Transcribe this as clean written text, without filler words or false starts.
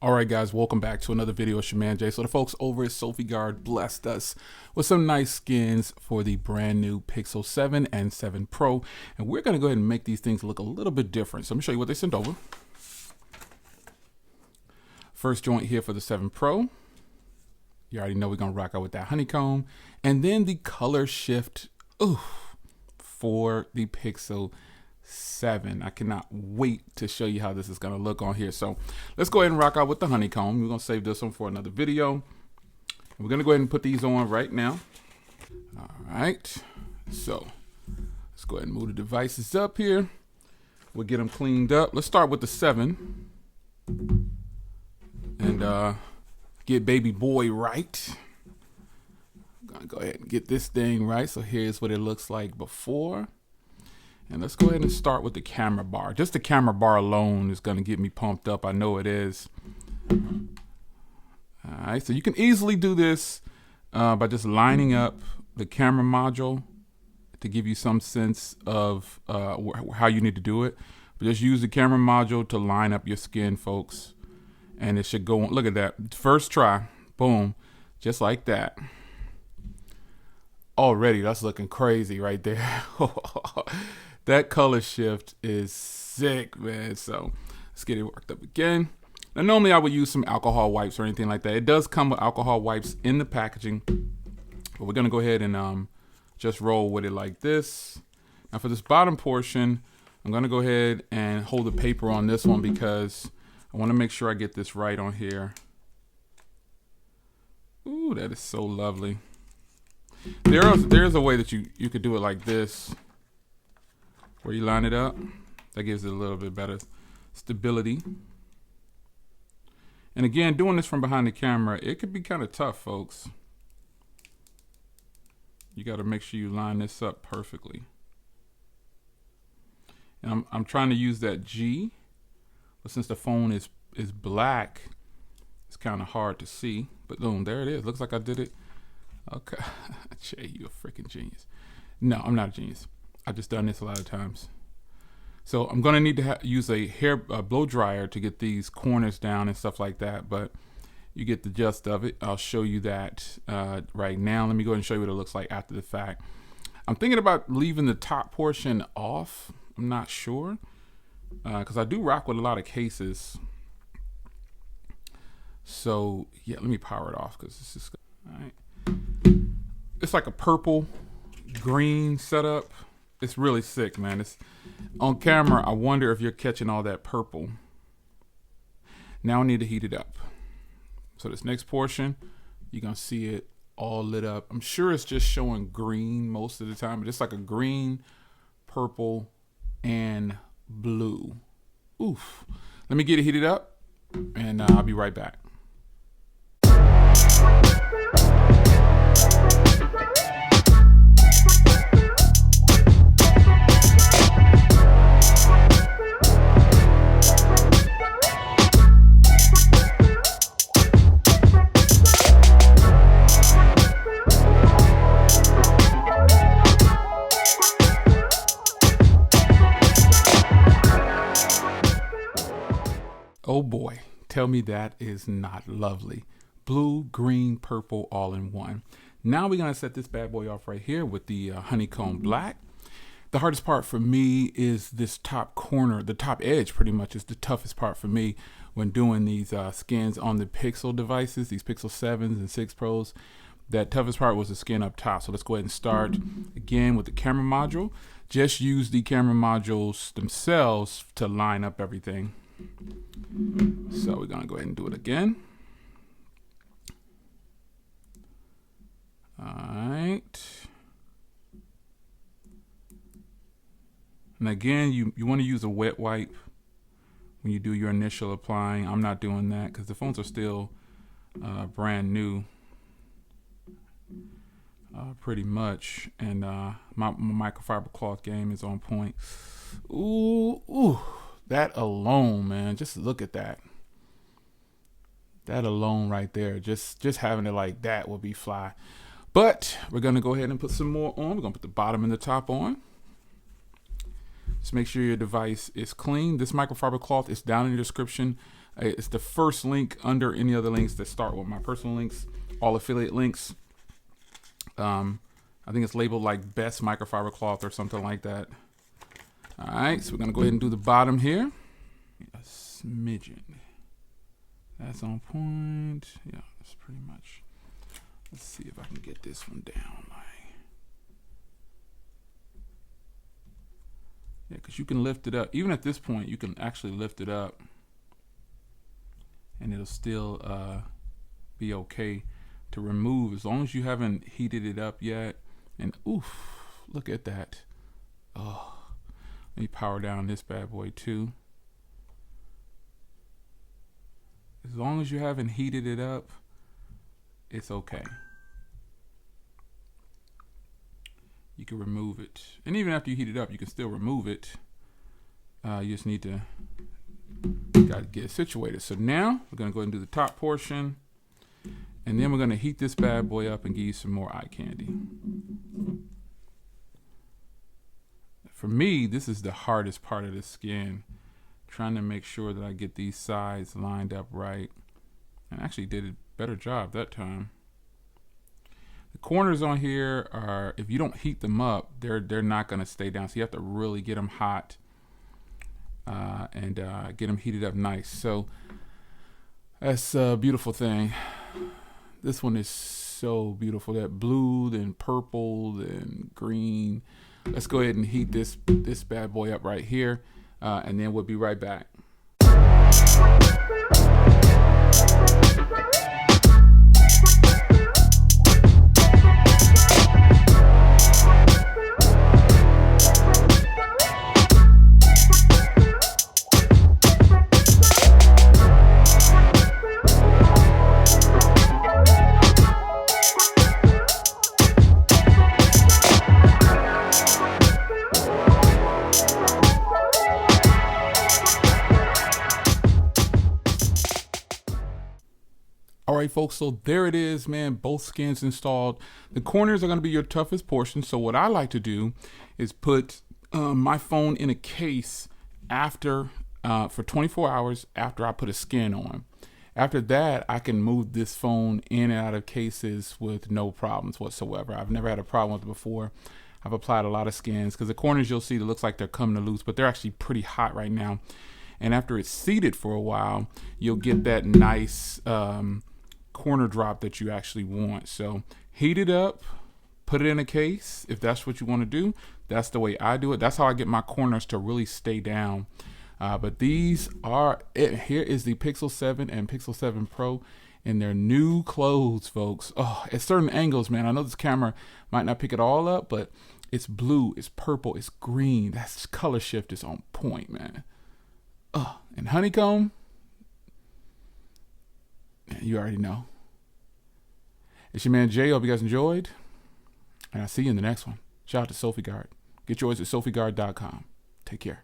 All right, guys, welcome back to another video. It's your man Jay. So the folks over at Sopiguard blessed us with some nice skins for the brand new Pixel 7 and 7 Pro. And we're going to go ahead and make these things look a little bit different. So let me show you what they sent over. First joint here for the 7 Pro. You already know we're going to rock out with that honeycomb. And then the color shift for the Pixel 7. I cannot wait to show you how this is going to look on here. So let's go ahead and rock out with the honeycomb. We're going to save this one for another video. We're going to go ahead and put these on right now. All right. So let's go ahead and move the devices up here. We'll get them cleaned up. Let's start with the 7 and get baby boy right. I'm going to go ahead and get this thing right. So here's what it looks like before. And let's go ahead and start with the camera bar. Just the camera bar alone is going to get me pumped up. I know it is. All right, so you can easily do this by just lining up the camera module to give you some sense of how you need to do it. But just use the camera module to line up your skin, folks. And it should go on. Look at that. First try. Boom. Just like that. Already, that's looking crazy right there. That color shift is sick, man. So let's get it worked up again. Now, normally I would use some alcohol wipes or anything like that. It does come with alcohol wipes in the packaging, but we're gonna go ahead and just roll with it like this. Now for this bottom portion, I'm gonna go ahead and hold the paper on this one because I wanna make sure I get this right on here. Ooh, that is so lovely. There's a way that you could do it like this, where you line it up. That gives it a little bit better stability. And again, doing this from behind the camera, it could be kind of tough, folks. You got to make sure you line this up perfectly. And I'm trying to use that G, but since the phone is black, it's kind of hard to see. But boom, there it is. Looks like I did it. Okay, Jay, you a freaking genius. No, I'm not a genius. I've just done this a lot of times. So I'm going to need to use a hair blow dryer to get these corners down and stuff like that. But you get the gist of it. I'll show you that right now. Let me go ahead and show you what it looks like after the fact. I'm thinking about leaving the top portion off. I'm not sure because I do rock with a lot of cases. So yeah, let me power it off because this is all right. It's like a purple green setup. It's really sick, man. It's on camera. I wonder if you're catching all that purple. Now I need to heat it up. So this next portion, you're gonna see it all lit up. I'm sure it's just showing green most of the time, but it's like a green, purple, and blue. Oof. Let me get it heated up and I'll be right back. Oh boy, tell me that is not lovely. Blue, green, purple, all in one. Now we're gonna set this bad boy off right here with the honeycomb black. The hardest part for me is this top corner, the top edge pretty much is the toughest part for me when doing these skins on the Pixel devices, these Pixel 7s and 6 Pros. That toughest part was the skin up top. So let's go ahead and start again with the camera module. Just use the camera modules themselves to line up everything. So we're gonna go ahead and do it again. All right. And again, you want to use a wet wipe when you do your initial applying. I'm not doing that because the phones are still brand new, pretty much. And my microfiber cloth game is on point. Ooh. That alone, man, just look at that. That alone right there, just having it like that would be fly. But we're gonna go ahead and put some more on. We're gonna put the bottom and the top on. Just make sure your device is clean. This microfiber cloth is down in the description. It's the first link under any other links that start with my personal links, all affiliate links. I think it's labeled like best microfiber cloth or something like that. All right, so we're gonna go ahead and do the bottom here. A smidgen. That's on point. Yeah, that's pretty much. Let's see if I can get this one down. Yeah, because you can lift it up. Even at this point, you can actually lift it up and it'll still be okay to remove as long as you haven't heated it up yet. And oof, look at that. Oh, let me power down this bad boy too. As long as you haven't heated it up, it's okay. You can remove it. And even after you heat it up, you can still remove it. You just need to gotta get it situated. So now we're gonna go ahead and do the top portion. And then we're gonna heat this bad boy up and give you some more eye candy. For me, this is the hardest part of the skin. Trying to make sure that I get these sides lined up right. And actually did a better job that time. The corners on here are, if you don't heat them up, they're not gonna stay down. So you have to really get them hot and get them heated up nice. So that's a beautiful thing. This one is so beautiful. That blue, then purple, then green. Let's go ahead and heat this bad boy up right here, and then we'll be right back. All right, folks, so there it is, man. Both skins installed. The corners are going to be your toughest portion. So what I like to do is put my phone in a case after for 24 hours after I put a skin on. After that, I can move this phone in and out of cases with no problems whatsoever. I've never had a problem with it before. I've applied a lot of skins because the corners you'll see, it looks like they're coming to loose, but they're actually pretty hot right now. And after it's seated for a while, you'll get that nice corner drop that you actually want. So heat it up, put it in a case if that's what you want to do. That's the way I do it. That's how I get my corners to really stay down. But these are it. Here is the Pixel 7 and Pixel 7 Pro in their new clothes, folks. Oh, at certain angles, man. I know this camera might not pick it all up, but it's blue, it's purple, it's green. That color shift is on point, man. Oh, and honeycomb, you already know. It's your man Jay. Hope you guys enjoyed. And I'll see you in the next one. Shout out to Sopiguard. Get yours at sopiguard.com. Take care.